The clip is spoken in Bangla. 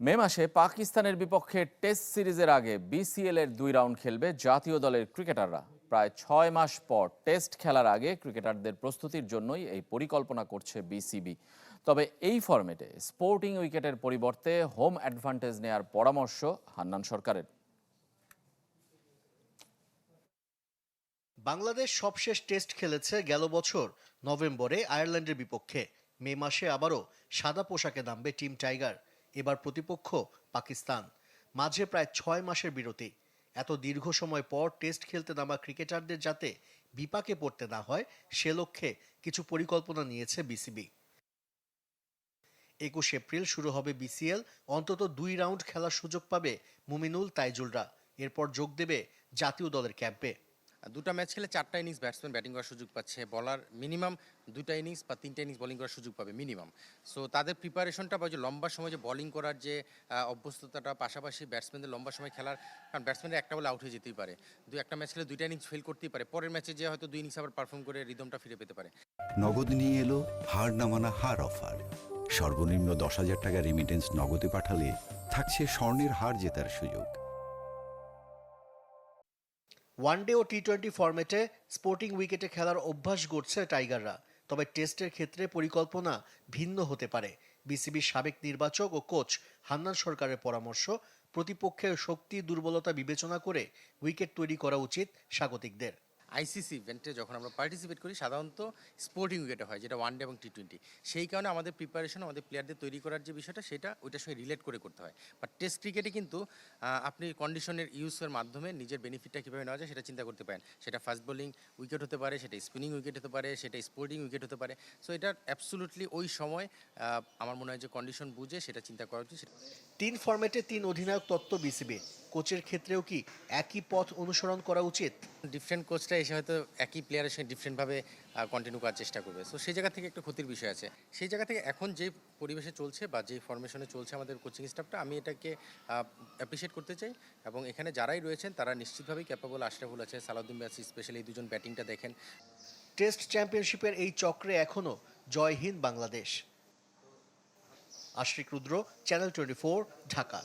মে মাসে পাকিস্তানের বিপক্ষে টেস্ট সিরিজের আগে বিসিএল এর 2 রাউন্ড খেলবে জাতীয় দলের ক্রিকেটাররা। প্রায় 6 মাস পর টেস্ট খেলার আগে ক্রিকেটারদের প্রস্তুতির জন্যই এই পরিকল্পনা করছে বিসিবি। তবে এই ফরম্যাটে স্পোর্টিং উইকেটের পরিবর্তে হোম অ্যাডভান্টেজ নেয়ার পরামর্শ হান্নান সরকারের। বাংলাদেশ সবশেষ টেস্ট খেলেছে গেল বছর নভেম্বরে আয়ারল্যান্ডের বিপক্ষে। মে মাসে আবারও সাদা পোশাকে নামবে টিম টাইগার। এবার প্রতিপক্ষ পাকিস্তান। মাঝে প্রায় 6 মাসের বিরতি। এত দীর্ঘ সময় পর টেস্ট খেলতে নামা ক্রিকেটারদের যাতে বিপাকে পড়তে না হয় সে লক্ষ্যে কিছু পরিকল্পনা নিয়েছে বিসিবি। 21 এপ্রিল শুরু হবে বিসিএল। অন্তত 2 রাউন্ড খেলার সুযোগ পাবে মুমিনুল, তাইজুলরা। এরপর যোগ দেবে জাতীয় দলের ক্যাম্পে। দুটা ম্যাচ খেলে 4টা ইনিংস ব্যাটসম্যান ব্যাটিং করার সুযোগ পাচ্ছে, বলার মিনিমাম 2টা ইনিংস বা 3টা ইনিংস বোলিং করার সুযোগ পাবে মিনিমাম। সো তাদের প্রিপারেশনটা বা যে লম্বা সময় যে বোলিং করার যে অভ্যস্ততাটা, পাশাপাশি ব্যাটসম্যানদের লম্বা সময় খেলার, কারণ ব্যাটসম্যানদের একটা বলে আউট হয়ে যেতেই পারে, একটা ম্যাচ খেলে 2টা ইনিংস ফেল করতেই পারে, পরের ম্যাচে যে হয়তো 2 ইনিংস আবার পারফর্ম করে রিদমটা ফিরে পেতে পারে। নগদ নিয়ে এলো হার না মানা হার অফার। সর্বনিম্ন 10,000 টাকা রেমিটেন্স নগদে পাঠালে থাকছে স্বর্ণের হার জেতার সুযোগ। ওয়ানডে ও টি-20 ফরম্যাটে স্পোর্টিং উইকেটে খেলার অভ্যাস গড়ছে টাইগাররা। তবে টেস্টের ক্ষেত্রে পরিকল্পনা ভিন্ন হতে পারে। বিসিবির সাবেক নির্বাচক ও কোচ হান্নান সরকারের পরামর্শ, প্রতিপক্ষের শক্তি দুর্বলতা বিবেচনা করে উইকেট তৈরি করা উচিত স্বাগতিকদের। আইসিসি ইভেন্টে যখন আমরা পার্টিসিপেট করি সাধারণত স্পোর্টিং উইকেটে হয়, যেটা ওয়ানডে এবং টি-20। সেই কারণে আমাদের প্রিপারেশন, আমাদের প্লেয়ারদের তৈরি করার যে বিষয়টা, সেটা ওইটার সঙ্গে রিলেট করে করতে হয়। বাট টেস্ট ক্রিকেটে কিন্তু আপনি কন্ডিশনের ইউজের মাধ্যমে নিজের বেনিফিটটা কীভাবে নেওয়া যায় সেটা চিন্তা করতে পারেন। সেটা ফাস্ট বোলিং উইকেট হতে পারে, সেটা স্পিনিং উইকেট হতে পারে, সেটা স্পোর্টিং উইকেট হতে পারে। সো এটা অ্যাবসোলুটলি ওই সময় আমার মনে হয় যে কন্ডিশন বুঝে সেটা চিন্তা করা উচিত। 3 ফরম্যাটে 3 অধিনায়ক তত্ত্ব বিসিবি। কোচের ক্ষেত্রেও কি একই পথ অনুসরণ করা উচিত? ডিফারেন্ট কোচটা এসে হয়তো একই প্লেয়ারের সঙ্গে ডিফারেন্টভাবে কন্টিনিউ করার চেষ্টা করবে। সো সেই জায়গা থেকে একটা ক্ষতির বিষয় আছে। সেই জায়গা থেকে এখন যে পরিবেশে চলছে বা যে ফরমেশনে চলছে আমাদের কোচিং স্টাফটা, আমি এটাকে অ্যাপ্রিসিয়েট করতে চাই। এবং এখানে যারাই রয়েছেন তারা নিশ্চিতভাবেই ক্যাপাবল। আশরাফুল আছে, সালাউদ্দিন ব্যাসি, স্পেশালি এই দুজন ব্যাটিংটা দেখেন। টেস্ট চ্যাম্পিয়নশিপের এই চক্রে এখনও জয়হীন বাংলাদেশ। আশরিক রুদ্র, চ্যানেল 24, ঢাকা।